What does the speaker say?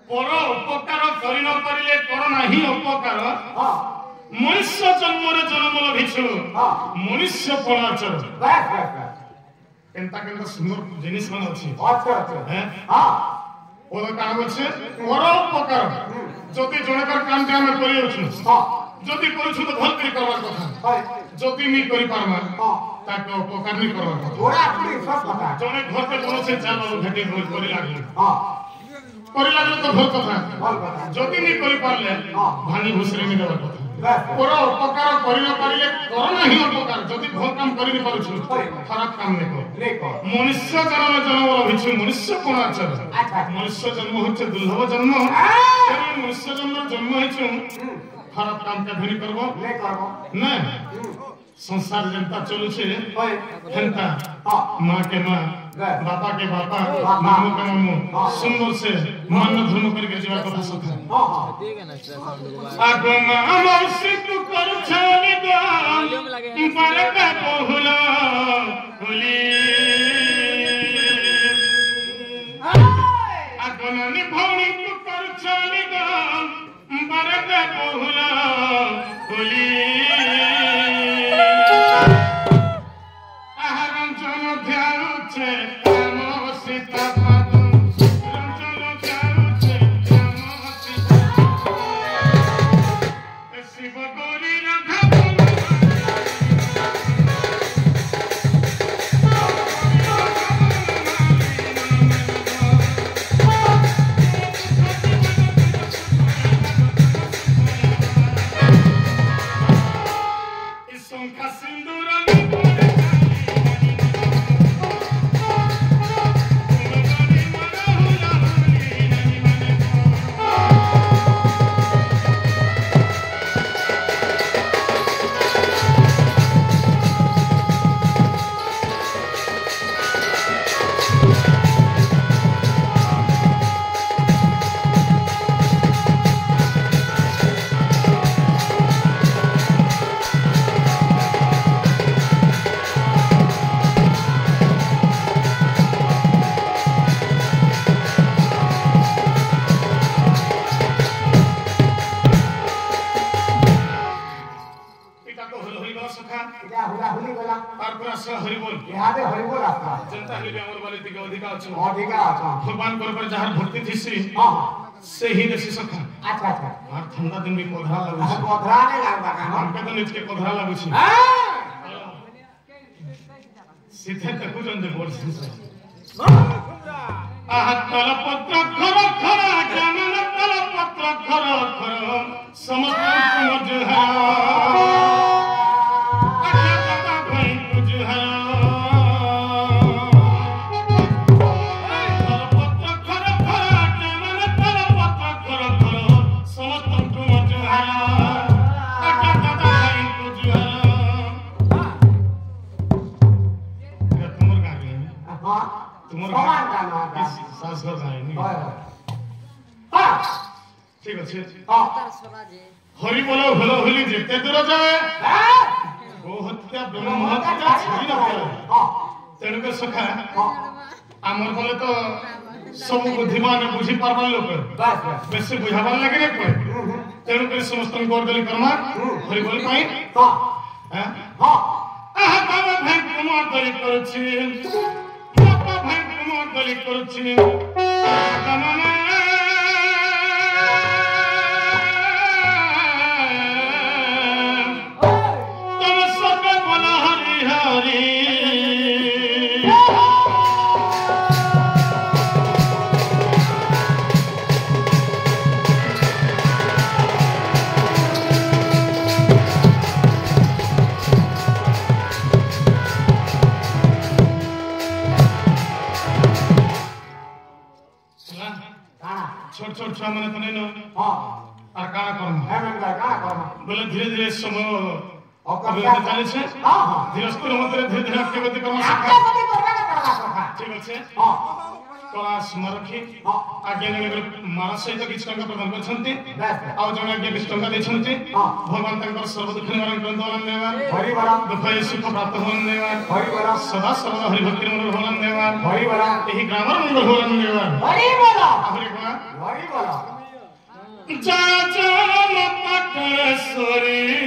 पर उपकार करि न परिले कर नाही उपकार मनुष्य जन्मरे जन्म लभिछु मनुष्य पलाचर केनता केनता सुंदर जिनिस मन अछि हैं ओर काम अछि पर उपकार जति जनकर काम के हम करि अछि जति करू तो भल करी करबार कथा जति मी करि पारमा ताके उपकार नहीं करबार कथा ओरा पूरी सब कथा जने घर के कोनो से चाल भेटे बोल करि लागले करि लागले तो भल कथा जति नहीं करि पारले भांगी भुसरे में देबार कथा पर उपकार करि न पारिले कर नाही उपकार जति भल काम करि नहीं पारछु खराब काम नहीं कर मनुष्य जन्म लभिछु मनुष्य कोन आचर मनुष्य जन्म होचे दुर्लभ जन्म मनुष्य जन्म होइछु खराब काम के धनी करबो नहीं संसार जनता चलु छे हेंता मां के मां बापा के बापा मामू के मामू सुंदर से मान धर्म करके जीवा कथा सखा आगो मामू सितु कर छानी गान परका बहुला हुली आगो ननी भौणी तू कर छानी गान परका बहुला हुली भगवान पर जहां भक्ति थीसी से ही देसी सखा अच्छा और ठंडा दिन भी कोधरा लागु छै कोधरा नहीं लागबा का हमके तो नीचे कोधरा लागु छै सीधे तकु जन दे बोल से आहा तल पत्र खर खर जनन तल पत्र खर खर समस्त मजहा ठीक अच्छे हरि बोलो भलो होली जेते दूर जाए गो हत्या ब्रह्म हत्या छुरी न पाए तेणु के सखा आमर बोले तो सब बुद्धिमान बुझी पारबा लोक बेसे बुझाबार लागे रे कोई तेणु के समस्त गोर गली करमा हरि बोल पाई हैं आहा बाबा भाई कुमार गली करछि बाबा भाई कुमार गली करछि तमाम छोट छोट छुआ मैंने तो नहीं नो आ काना करना बोले धीरे धीरे समय अभिवृद्धि चले छे धीरे स्थिर मते धीरे धीरे अभिवृद्धि करना ठीक अच्छे कला स्मरखी आज्ञा ने मारा सहित किछ टंका प्रदान करछंती आ जण आज्ञा 20 टंका देछंती भगवान तंकर सर्व दुख निवारण करन देवा हरि बरा दुख सुख प्राप्त होन देवा हरि बरा सदा सर्वदा हरि भक्ति मन होलन देवा हरि बरा एही ग्रामर मंगल होलन देवा हरि बरा हरि बरा वही बोलो जा जा पटनेश्वरी